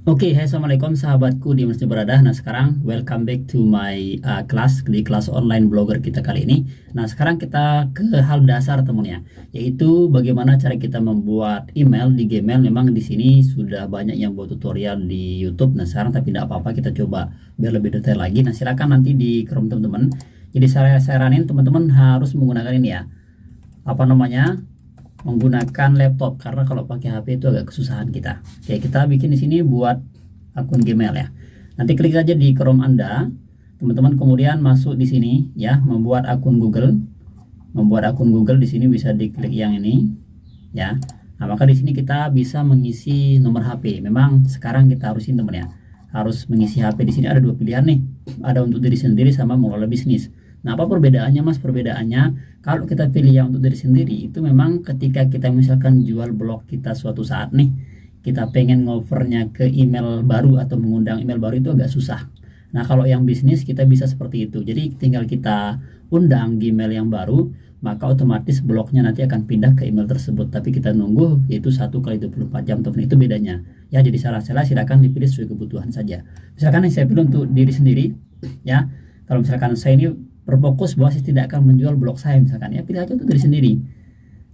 Oke, hai, assalamualaikum sahabatku di mana berada. Nah, sekarang welcome back to my kelas di kelas online blogger kita kali ini. Nah, sekarang kita ke hal dasar teman ya, yaitu bagaimana cara kita membuat email di Gmail. Memang di sini sudah banyak yang buat tutorial di YouTube. Nah, sekarang tapi tidak apa-apa, kita coba biar lebih detail lagi. Nah, silakan nanti di Chrome teman-teman. Jadi saya saranin teman-teman harus menggunakan ini ya, apa namanya, menggunakan laptop, karena kalau pakai HP itu agak kesusahan kita. Oke, kita bikin di sini buat akun Gmail ya. Nanti klik saja di Chrome Anda, teman-teman, kemudian masuk di sini ya, membuat akun Google. Membuat akun Google di sini bisa diklik yang ini ya. Nah, maka di sini kita bisa mengisi nomor HP. Memang sekarang kita harus ini teman ya, harus mengisi HP. Di sini ada dua pilihan nih, ada untuk diri sendiri sama mengelola bisnis. Nah, apa perbedaannya Mas? Perbedaannya kalau kita pilih yang untuk diri sendiri itu memang ketika kita misalkan jual blog kita suatu saat nih, kita pengen ngovernya ke email baru atau mengundang email baru itu agak susah. Nah, kalau yang bisnis kita bisa seperti itu. Jadi tinggal kita undang Gmail yang baru, maka otomatis blognya nanti akan pindah ke email tersebut. Tapi kita nunggu yaitu 1 kali 24 jam teman, itu bedanya. Ya, jadi salah-salah silakan dipilih sesuai kebutuhan saja. Misalkan yang saya pilih untuk diri sendiri ya. Kalau misalkan saya ini berfokus bahwa saya tidak akan menjual blog saya misalkan ya, pilih aja untuk diri sendiri.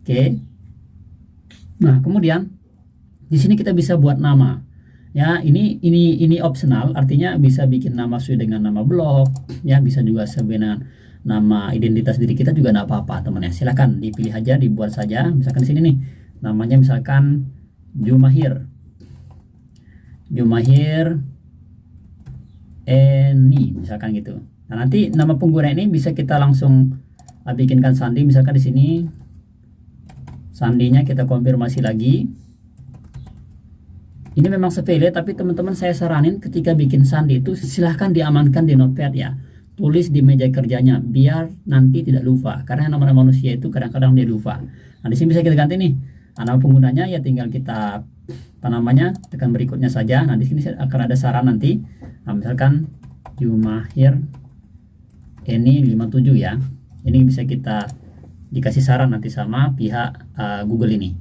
Oke. Nah, kemudian di sini kita bisa buat nama. Ya, ini optional, artinya bisa bikin nama sesuai dengan nama blog, ya, bisa juga sebenarnya nama identitas diri kita juga enggak apa-apa, teman ya. Silakan dipilih aja, dibuat saja. Misalkan di sini nih, namanya misalkan Jumahir. Jumahir Eni misalkan gitu. Nah, nanti nama pengguna ini bisa kita langsung bikinkan sandi, misalkan di sini sandinya kita konfirmasi lagi. Ini memang sepele, tapi teman-teman saya saranin ketika bikin sandi itu silahkan diamankan di notepad ya. Tulis di meja kerjanya biar nanti tidak lupa, karena nama manusia itu kadang-kadang dia lupa. Nah, di sini bisa kita ganti nih. Nah, nama penggunanya ya tinggal kita apa namanya, tekan berikutnya saja. Nah, di sini akan ada saran nanti. Nah, misalkan Jumahir ini 57 ya. Ini bisa kita dikasih saran nanti sama pihak Google ini.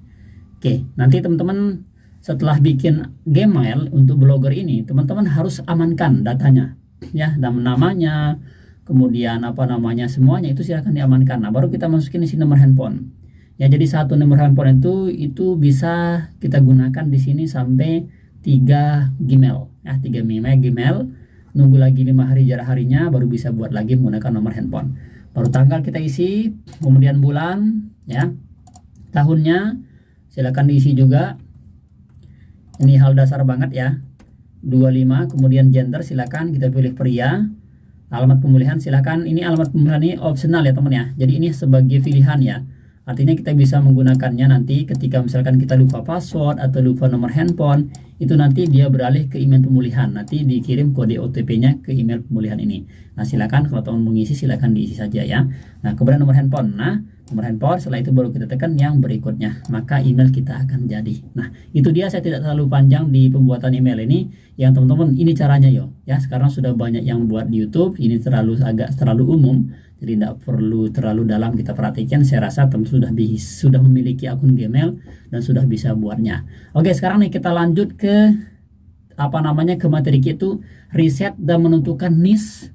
Oke, nanti teman-teman setelah bikin Gmail untuk blogger ini, teman-teman harus amankan datanya ya, namanya, kemudian apa namanya, semuanya itu silahkan diamankan. Nah, baru kita masukin isi nomor handphone. Ya, jadi satu nomor handphone itu bisa kita gunakan di sini sampai 3 Gmail ya, 3 Gmail. Nunggu lagi 5 hari jarak harinya baru bisa buat lagi menggunakan nomor handphone. Baru tanggal kita isi, kemudian bulan ya, tahunnya silakan diisi juga. Ini hal dasar banget ya, 25. Kemudian gender silakan kita pilih pria. Alamat pemilihan silakan, ini alamat pemilihan ini optional ya teman ya, jadi ini sebagai pilihan ya. Artinya kita bisa menggunakannya nanti ketika misalkan kita lupa password atau lupa nomor handphone, itu nanti dia beralih ke email pemulihan, nanti dikirim kode OTP-nya ke email pemulihan ini. Nah, silakan kalau teman mengisi silakan diisi saja ya. Nah, kemudian nomor handphone. Nah, nomor handphone setelah itu baru kita tekan yang berikutnya, maka email kita akan jadi. Nah, itu dia, saya tidak terlalu panjang di pembuatan email ini. Yang teman-teman, ini caranya yo ya. Sekarang sudah banyak yang buat di YouTube, ini agak terlalu umum. Jadi tidak perlu terlalu dalam kita perhatikan. Saya rasa teman sudah memiliki akun Gmail dan sudah bisa buatnya. Oke, sekarang nih kita lanjut ke apa namanya, ke materi kita, itu riset dan menentukan niche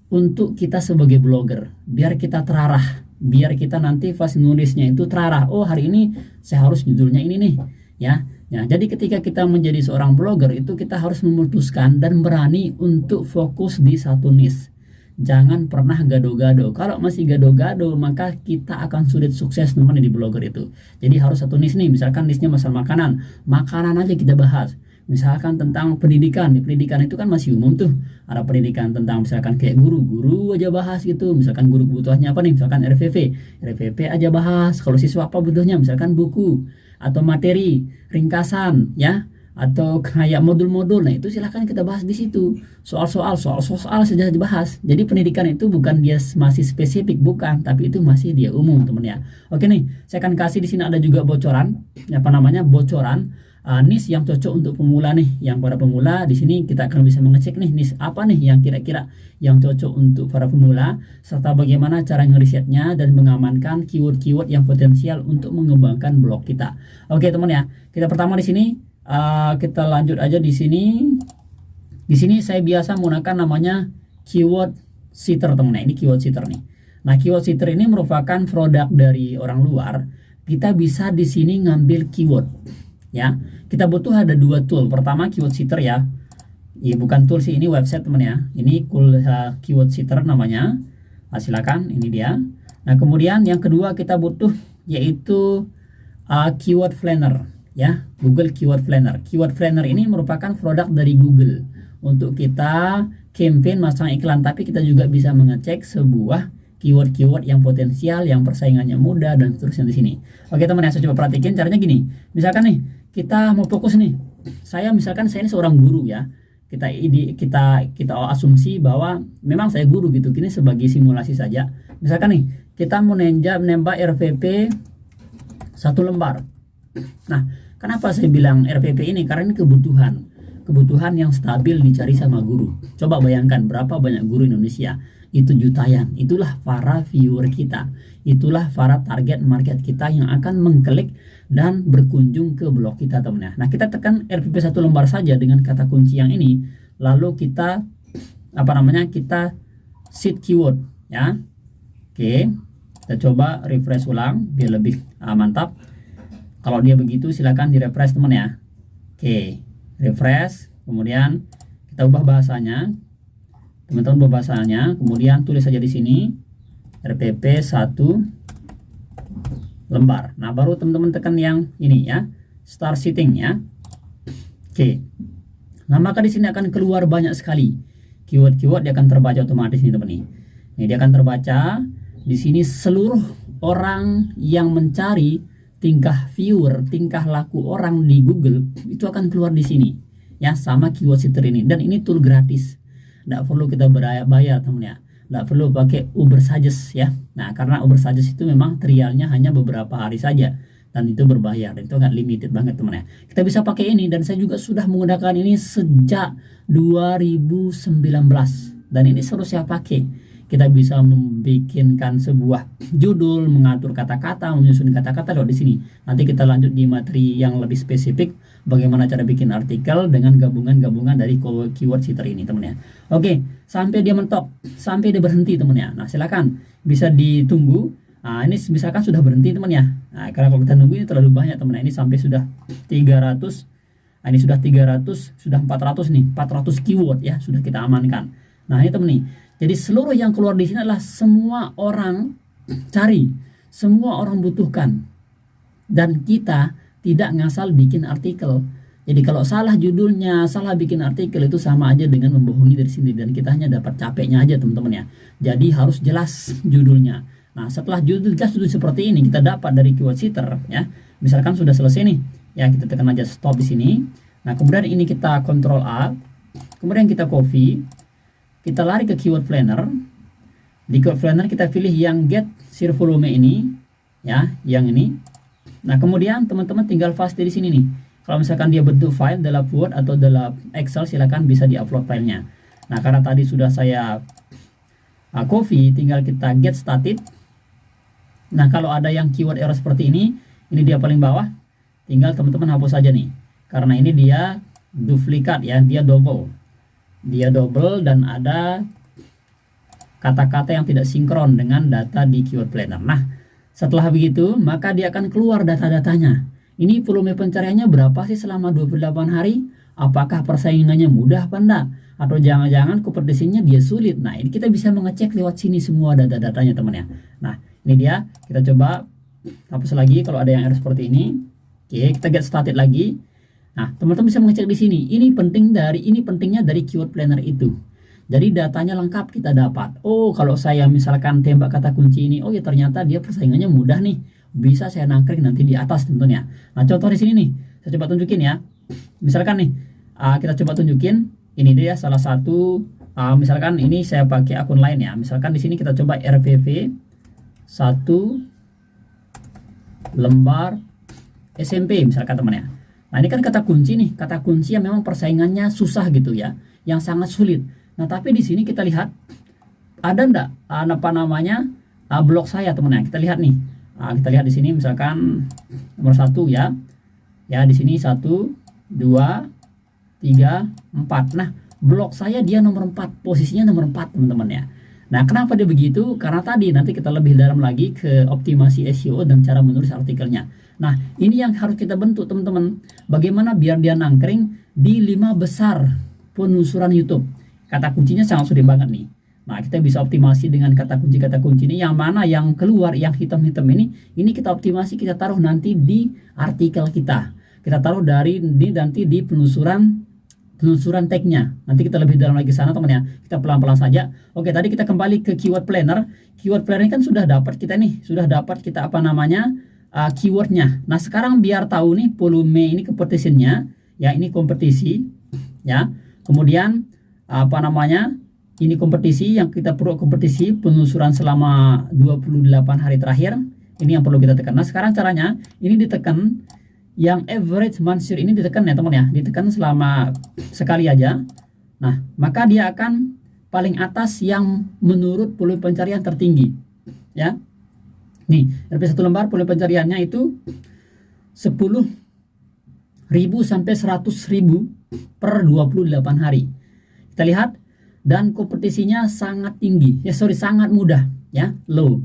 untuk kita sebagai blogger, biar kita terarah, biar kita nanti pas nulisnya itu terarah. Oh, hari ini saya harus judulnya ini nih ya. Nah, jadi ketika kita menjadi seorang blogger itu kita harus memutuskan dan berani untuk fokus di satu niche. Jangan pernah gado-gado. Kalau masih gado-gado, maka kita akan sulit sukses teman di blogger itu. Jadi harus satu niche nih. Misalkan niche-nya masalah makanan, makanan aja kita bahas. Misalkan tentang pendidikan, pendidikan itu kan masih umum tuh. Ada pendidikan tentang misalkan kayak guru aja bahas gitu. Misalkan guru kebutuhannya apa nih? Misalkan RPP aja bahas. Kalau siswa apa butuhnya? Misalkan buku atau materi, ringkasan ya, atau kayak modul-modul. Nah, itu silahkan kita bahas di situ. Soal-soal saja dibahas. Jadi pendidikan itu bukan dia masih spesifik, bukan, tapi itu masih dia umum teman ya. Oke nih, saya akan kasih di sini ada juga bocoran, apa namanya, bocoran niche yang cocok untuk pemula nih. Yang para pemula di sini kita akan bisa mengecek nih niche apa nih yang kira-kira yang cocok untuk para pemula, serta bagaimana cara ngerisetnya dan mengamankan keyword-keyword yang potensial untuk mengembangkan blog kita. Oke teman ya, kita pertama di sini Kita lanjut aja di sini. Di sini saya biasa menggunakan namanya keyword sitter teman-teman. Ini keyword sitter nih. Nah, keyword sitter ini merupakan produk dari orang luar. Kita bisa di sini ngambil keyword ya. Kita butuh ada dua tool. Pertama keyword sitter ya. Ya bukan tool sih, ini website teman ya. Ini keyword sitter namanya. Nah, silakan, ini dia. Nah, kemudian yang kedua kita butuh yaitu keyword planner ya. Google keyword planner. Keyword planner ini merupakan produk dari Google untuk kita campaign masang iklan, tapi kita juga bisa mengecek sebuah keyword-keyword yang potensial, yang persaingannya mudah dan seterusnya di sini. Oke teman ya, saya coba perhatikan caranya gini. Misalkan nih kita mau fokus nih. Saya ini seorang guru ya. Kita asumsi bahwa memang saya guru gitu. Ini sebagai simulasi saja. Misalkan nih kita mau nembak RPP 1 lembar. Nah, kenapa saya bilang RPP ini? Karena ini kebutuhan yang stabil dicari sama guru. Coba bayangkan berapa banyak guru Indonesia, itu jutaan. Itulah para viewer kita, itulah para target market kita yang akan mengklik dan berkunjung ke blog kita teman-teman. Nah, kita tekan RPP 1 lembar saja dengan kata kunci yang ini, lalu kita kita seed keyword ya. Oke, kita coba refresh ulang biar lebih mantap. Kalau dia begitu silakan di refresh teman ya. Oke, refresh, kemudian kita ubah bahasanya, teman-teman ubah bahasanya, kemudian tulis saja di sini RPP 1 lembar. Nah, baru teman-teman tekan yang ini ya, start setting ya. Oke, nah maka di sini akan keluar banyak sekali keyword-keyword, dia akan terbaca otomatis nih teman nih. Ini dia akan terbaca di sini seluruh orang yang mencari tingkah viewer, tingkah laku orang di Google itu akan keluar di sini ya, sama keyword sitter ini. Dan ini tool gratis, tidak perlu kita bayar teman ya, tidak perlu pakai Ubersuggest ya. Nah, karena Ubersuggest itu memang trialnya hanya beberapa hari saja dan itu berbayar, dan itu nggak limited banget teman ya. Kita bisa pakai ini, dan saya juga sudah menggunakan ini sejak 2019 dan ini terus saya pakai. Kita bisa membikinkan sebuah judul, mengatur kata-kata, menyusun kata-kata lewat di sini. Nanti kita lanjut di materi yang lebih spesifik bagaimana cara bikin artikel dengan gabungan-gabungan dari keyword sitter ini teman ya. Oke, sampai dia mentok, sampai dia berhenti teman ya. Nah, silakan bisa ditunggu. Nah, ini misalkan sudah berhenti teman ya. Nah, karena kalau kita nunggu ini terlalu banyak teman ya. Ini sampai sudah 300. Nah, ini sudah 300, sudah 400 nih, 400 keyword ya sudah kita amankan. Nah, ini teman nih. Jadi seluruh yang keluar di sini adalah semua orang cari, semua orang butuhkan. Dan kita tidak ngasal bikin artikel. Jadi kalau salah judulnya, salah bikin artikel itu sama aja dengan membohongi dari sini, dan kita hanya dapat capeknya aja teman-teman ya. Jadi harus jelas judulnya. Nah, setelah judul seperti ini kita dapat dari keyword sitter ya. Misalkan sudah selesai nih. Ya, kita tekan aja stop di sini. Nah, kemudian ini kita Ctrl A. Kemudian kita copy. Kita lari ke keyword planner. Di keyword planner kita pilih yang get sheer volume ini ya, yang ini. Nah, kemudian teman-teman tinggal paste di sini nih. Kalau misalkan dia bentuk file dalam Word atau dalam Excel, silakan bisa diupload filenya. Nah, karena tadi sudah saya copy, tinggal kita get started. Nah, kalau ada yang keyword error seperti ini dia paling bawah, tinggal teman-teman hapus saja nih. Karena ini dia duplikat ya, dia double dan ada kata-kata yang tidak sinkron dengan data di keyword planner. Nah, setelah begitu maka dia akan keluar data-datanya. Ini volume pencariannya berapa sih selama 28 hari? Apakah persaingannya mudah apa enggak? Atau jangan-jangan kompetisinya dia sulit? Nah, ini kita bisa mengecek lewat sini semua data-datanya teman ya. Nah, ini dia, kita coba hapus lagi kalau ada yang error seperti ini. Oke, kita get started lagi. Nah, teman-teman bisa mengecek di sini. Ini pentingnya dari keyword planner itu. Jadi datanya lengkap kita dapat. Oh, kalau saya misalkan tembak kata kunci ini, oh ya ternyata dia persaingannya mudah nih. Bisa saya nangkring nanti di atas teman-teman ya. Nah, contoh di sini nih, saya coba tunjukin ya. Misalkan nih, kita coba tunjukin. Ini dia salah satu. Misalkan ini saya pakai akun lain ya. Misalkan di sini kita coba RPP 1 lembar SMP misalkan teman ya. Nah, ini kan kata kunci nih, kata kunci yang memang persaingannya susah gitu ya, yang sangat sulit. Nah, tapi di sini kita lihat ada enggak blog saya teman ya. Kita lihat nih. Kita lihat di sini misalkan nomor 1 ya. Ya, di sini 1, 2, 3, 4. Nah, blog saya dia nomor 4, posisinya nomor 4 teman-teman ya. Nah, kenapa dia begitu? Karena tadi nanti kita lebih dalam lagi ke optimasi SEO dan cara menulis artikelnya. Nah, ini yang harus kita bentuk teman-teman. Bagaimana biar dia nangkring di 5 besar penelusuran YouTube. Kata kuncinya sangat sulit banget nih. Nah, kita bisa optimasi dengan kata kunci ini. Yang mana yang keluar, yang hitam-hitam ini kita optimasi, kita taruh nanti di artikel kita. Kita taruh nanti di penelusuran tagnya. Nanti kita lebih dalam lagi sana teman ya. Kita pelan-pelan saja. Oke, tadi kita kembali ke keyword planner. Keyword planner ini kan sudah dapat kita keywordnya. Nah, sekarang biar tahu nih volume ini competitionnya ya, ini kompetisi ya. Kemudian ini kompetisi yang kita perlu, kompetisi penelusuran selama 28 hari terakhir. Ini yang perlu kita tekan. Nah, sekarang caranya ini ditekan, yang average monthly ini ditekan ya teman ya, ditekan selama sekali aja. Nah, maka dia akan paling atas yang menurut volume pencarian tertinggi ya. Nih, RP1 lembar volume pencariannya itu 10.000 sampai 100.000 per 28 hari. Kita lihat, dan kompetisinya sangat tinggi ya, sangat mudah ya, low.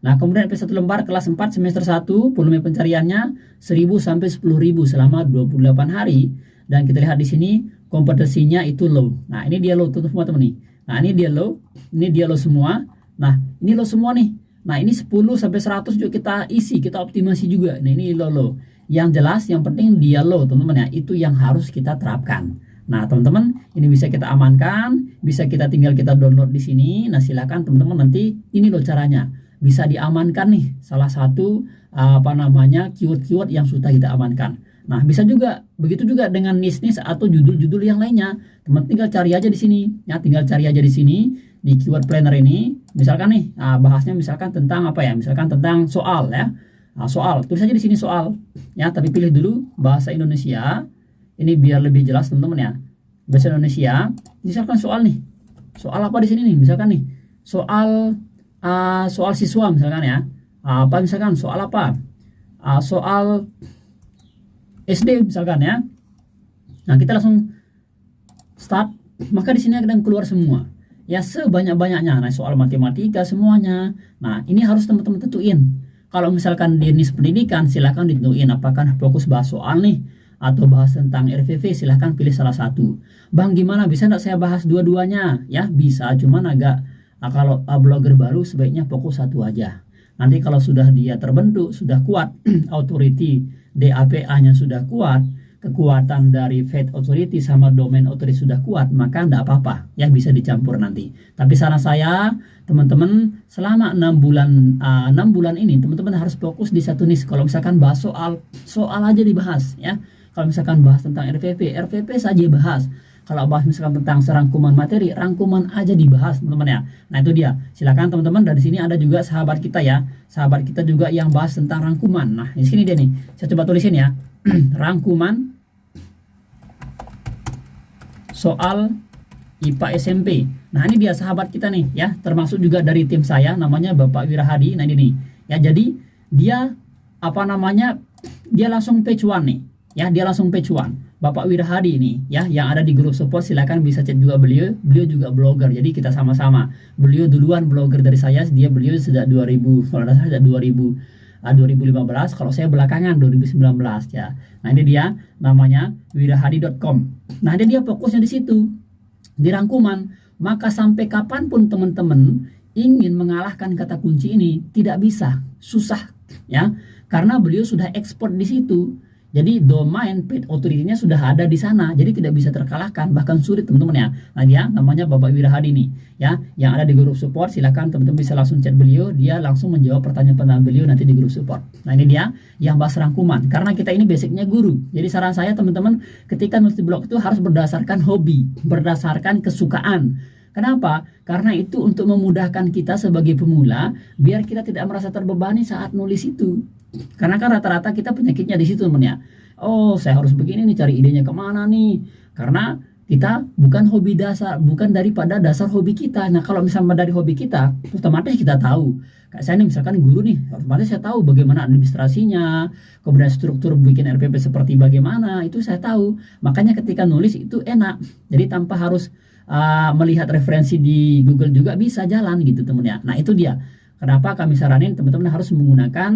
Nah, kemudian RP1 lembar kelas 4 semester 1 volume pencariannya 1.000 sampai 10.000 selama 28 hari, dan kita lihat di sini kompetisinya itu low. Nah, ini dia low tuh semua teman nih. Nah, ini dia low semua. Nah, ini low semua nih. Nah, ini 10 sampai 100 juga kita isi, kita optimasi juga. Nah, ini low. Yang jelas yang penting dia low teman-teman ya, itu yang harus kita terapkan. Nah, teman-teman, ini bisa kita amankan, bisa kita download di sini. Nah, silakan teman-teman, nanti ini loh caranya. Bisa diamankan nih salah satu keyword-keyword yang sudah kita amankan. Nah, bisa juga begitu juga dengan niche-niche atau judul-judul yang lainnya. Teman tinggal cari aja di sini ya, tinggal cari aja di sini di keyword planner ini. Misalkan nih, bahasnya misalkan tentang misalkan tentang soal ya. Nah, soal, tulis aja di sini soal ya, tapi pilih dulu bahasa Indonesia. Ini biar lebih jelas teman-teman ya. Bahasa Indonesia, misalkan soal nih. Soal apa di sini nih? Misalkan nih, soal siswa misalkan ya. Misalkan soal apa? Soal SD misalkan ya. Nah, kita langsung start, maka di sini akan keluar semua. Ya, sebanyak-banyaknya. Nah, soal matematika semuanya. Nah, ini harus teman-teman tentuin. Kalau misalkan di niche pendidikan, silahkan ditentuin apakah fokus bahas soal nih atau bahas tentang RVV, silahkan pilih salah satu. Bang, gimana, bisa nggak saya bahas dua-duanya? Ya bisa, cuman agak kalau blogger baru sebaiknya fokus satu aja. Nanti kalau sudah dia terbentuk, sudah kuat authority DAPA-nya sudah kuat, kekuatan dari Faith Authority sama Domain Authority sudah kuat, maka enggak apa-apa ya, bisa dicampur nanti. Tapi saran saya teman-teman, selama 6 bulan ini teman-teman harus fokus di satu niche. Kalau misalkan bahas soal aja dibahas ya. Kalau misalkan bahas tentang RVP saja bahas. Kalau bahas misalkan tentang serangkuman materi, rangkuman aja dibahas teman-teman ya. Nah, itu dia. Silakan teman-teman, dari sini ada juga sahabat kita ya. Sahabat kita juga yang bahas tentang rangkuman. Nah, di sini dia nih. Saya coba tulisin ya. Rangkuman soal IPA SMP. Nah, ini dia sahabat kita nih ya, termasuk juga dari tim saya, namanya Bapak Wirahadi. Nah, ini nih. Ya, jadi dia dia langsung page 1 nih. Ya, dia langsung page 1. Bapak Wirahadi ini ya, yang ada di grup support, silakan bisa chat juga beliau. Beliau juga blogger. Jadi kita sama-sama. Beliau duluan blogger dari saya, beliau sejak 2000, kalau tidak salah 2015, kalau saya belakangan 2019 ya. Nah, ini dia namanya wirahadi.com. Nah, ini dia fokusnya di situ, di rangkuman. Maka sampai kapanpun teman-teman ingin mengalahkan kata kunci ini tidak bisa, susah ya, karena beliau sudah ekspor di situ. Jadi domain paid authority-nya sudah ada di sana, jadi tidak bisa terkalahkan, bahkan sulit teman-teman ya. Nah, dia namanya Bapak Wirahadi nih ya, yang ada di grup support. Silakan teman-teman bisa langsung chat beliau, dia langsung menjawab pertanyaan-pertanyaan beliau nanti di grup support. Nah, ini dia yang bahas rangkuman, karena kita ini basicnya guru. Jadi saran saya teman-teman, ketika nulis blog itu harus berdasarkan hobi, berdasarkan kesukaan. Kenapa? Karena itu untuk memudahkan kita sebagai pemula, biar kita tidak merasa terbebani saat nulis itu. Karena kan rata-rata kita penyakitnya di situ teman ya. Oh, saya harus begini nih, cari idenya kemana nih? Karena kita bukan hobi dasar, bukan daripada dasar hobi kita. Nah, kalau misalnya dari hobi kita, otomatis kita tahu Kayak saya nih misalkan guru nih, otomatis saya tahu bagaimana administrasinya, kemudian struktur bikin RPP seperti bagaimana, itu saya tahu. Makanya ketika nulis itu enak. Jadi tanpa harus melihat referensi di Google juga bisa jalan gitu teman ya. Nah itu dia. Kenapa kami saranin teman-teman harus menggunakan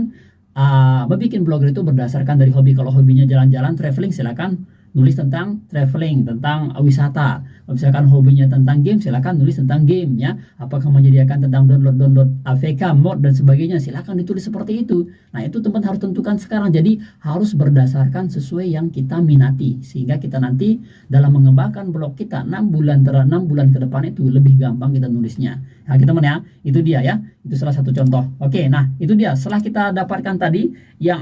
membuat blogger itu berdasarkan dari hobi. Kalau hobinya jalan-jalan, traveling, silakan nulis tentang traveling, tentang wisata. Kalau misalkan hobinya tentang game, silakan nulis tentang game ya. Apakah menyediakan tentang download AVK, mod dan sebagainya, silakan ditulis seperti itu. Nah, itu teman harus tentukan sekarang. Jadi harus berdasarkan sesuai yang kita minati, sehingga kita nanti dalam mengembangkan blog kita 6 bulan ke depan itu lebih gampang kita nulisnya. Nah, teman ya, itu dia ya. Itu salah satu contoh. Oke, nah itu dia. Setelah kita dapatkan tadi yang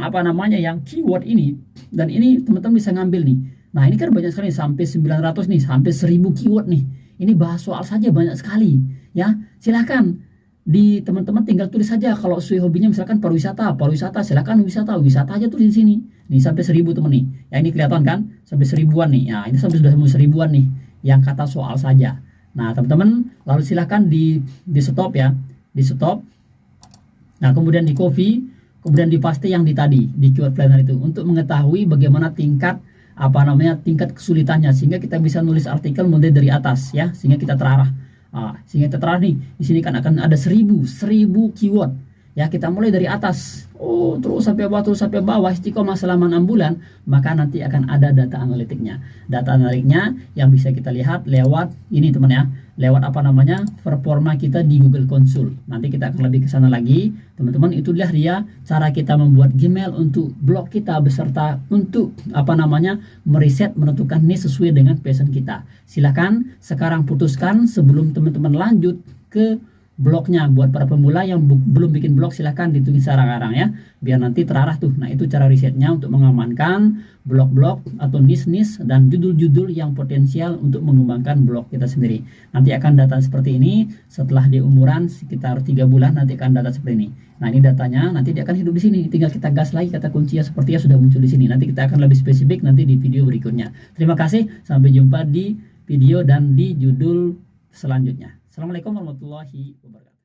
yang keyword ini, dan ini teman-teman bisa ngambil nih. Nah ini kan banyak sekali, sampai 900 nih, sampai 1000 keyword nih. Ini bahas soal saja banyak sekali ya. Silahkan di teman-teman tinggal tulis saja. Kalau sesuai hobinya misalkan pariwisata, silakan wisata aja tulis di sini. Nih sampai 1000 teman nih. Ya ini kelihatan kan? Sampai 1000-an nih. Ya ini sampai sudah 1000-an nih yang kata soal saja. Nah teman-teman lalu silahkan di stop ya. Di stop. Nah kemudian di copy, kemudian di paste yang di tadi di keyword planner itu untuk mengetahui bagaimana tingkat tingkat kesulitannya, sehingga kita bisa nulis artikel mulai dari atas ya, sehingga kita terarah. Sehingga kita terarah nih. Di sini kan akan ada 1000 keyword. Ya, kita mulai dari atas. Terus sampai bawah istiqomah selama 6 bulan, maka nanti akan ada data analitiknya. Data analitiknya yang bisa kita lihat lewat ini teman ya. Lewat performa kita di Google Console. Nanti kita akan lebih ke sana lagi. Teman-teman, itulah dia cara kita membuat Gmail untuk blog kita beserta untuk meriset, menentukan niche sesuai dengan passion kita. Silakan sekarang putuskan sebelum teman-teman lanjut ke blognya. Buat para pemula yang belum bikin blog, silahkan ditulis sekarang ya, biar nanti terarah tuh. Nah itu cara risetnya untuk mengamankan blog-blog atau niche-niche dan judul-judul yang potensial untuk mengembangkan blog kita sendiri. Nanti akan data seperti ini setelah di umuran sekitar 3 bulan, nanti akan data seperti ini. Nah ini datanya, nanti dia akan hidup di sini. Tinggal kita gas lagi kata kuncinya sepertinya sudah muncul di sini. Nanti kita akan lebih spesifik nanti di video berikutnya. Terima kasih, sampai jumpa di video dan di judul selanjutnya. Assalamualaikum warahmatullahi wabarakatuh.